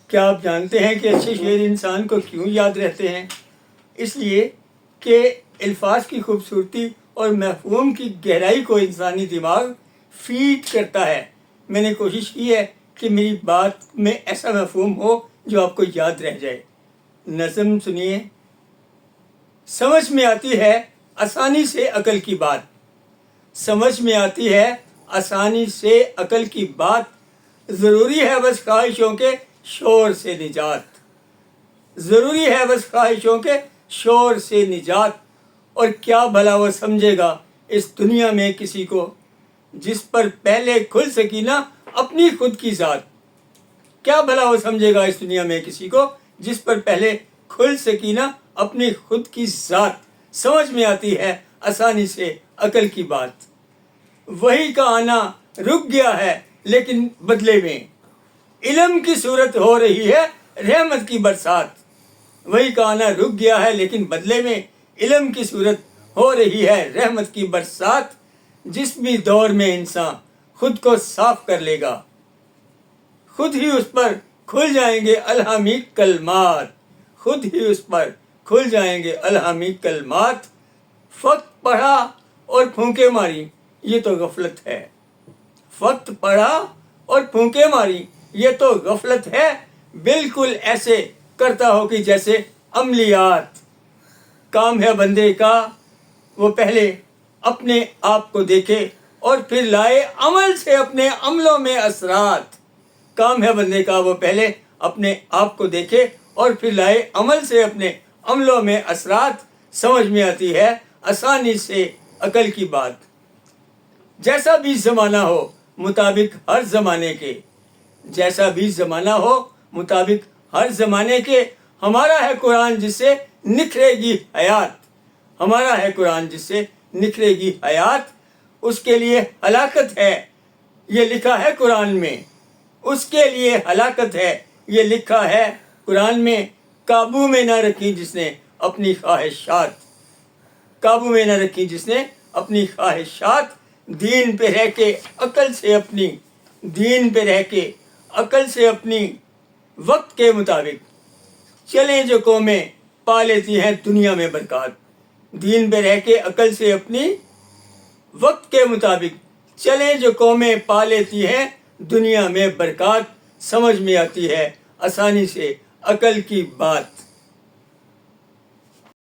کیا آپ جانتے ہیں کہ اچھے شعر انسان کو کیوں یاد رہتے ہیں؟ اس لیے کہ الفاظ کی خوبصورتی اور مفہوم کی گہرائی کو انسانی دماغ فیڈ کرتا ہے۔ میں نے کوشش کی ہے کہ میری بات میں ایسا مفہوم ہو جو آپ کو یاد رہ جائے۔ نظم سنیے۔ سمجھ میں آتی ہے آسانی سے عقل کی بات، سمجھ میں آتی ہے آسانی سے عقل کی بات، ضروری ہے بس خواہشوں کے شور سے نجات، ضروری ہے بس خواہشوں کے شور سے نجات، اور کیا بھلا وہ سمجھے گا اس دنیا میں کسی کو جس پر پہلے کھل سکی نہ اپنی خود کی ذات، کیا بھلا وہ سمجھے گا اس دنیا میں کسی کو جس پر پہلے کھل سکی نہ اپنی خود کی ذات، سمجھ میں آتی ہے آسانی سے عقل کی بات۔ وہی کا آنا رک گیا ہے لیکن بدلے میں علم کی صورت ہو رہی ہے رحمت کی برسات، وہی کا آنا رک گیا ہے لیکن بدلے میں علم کی صورت ہو رہی ہے رحمت کی برسات، جس بھی دور میں انسان خود کو صاف کر لے گا خود ہی اس پر کھل جائیں گے الہامی کلمات، خود ہی اس پر کھل جائیں گے الہامی کلمات۔ وقت پڑھا اور پھونکے ماری یہ تو غفلت ہے، وقت پڑھا اور پھونکے ماری یہ تو غفلت ہے، بالکل ایسے کرتا ہو کہ جیسے عملیات۔ کام ہے بندے کا وہ پہلے اپنے آپ کو دیکھے اور پھر لائے عمل سے اپنے عملوں میں اثرات، کام ہے بندے کا وہ پہلے اپنے آپ کو دیکھے اور پھر لائے عمل سے اپنے عملوں میں اثرات، سمجھ میں آتی ہے آسانی سے عقل کی بات۔ جیسا بھی زمانہ ہو مطابق ہر زمانے کے، جیسا بھی زمانہ ہو مطابق ہر زمانے کے، ہمارا ہے قرآن جس سے نکھرے گی حیات، ہمارا ہے قرآن جس سے نکھرے گی حیات، اس کے لیے ہلاکت ہے یہ لکھا ہے قرآن میں، اس کے لیے ہلاکت ہے یہ لکھا ہے قرآن میں، قابو میں نہ رکھی جس نے اپنی خواہشات، قابو میں نہ رکھی جس نے اپنی خواہشات، دین پہ رہ کے عقل سے اپنی، دین پہ رہ کے عقل سے اپنی، وقت کے مطابق چلیں جو قومیں پا لیتی ہیں دنیا میں برکات، دین پہ رہ کے عقل سے اپنی، وقت کے مطابق چلیں جو قومیں پا لیتی ہیں دنیا میں برکات، سمجھ میں آتی ہے آسانی سے عقل کی بات۔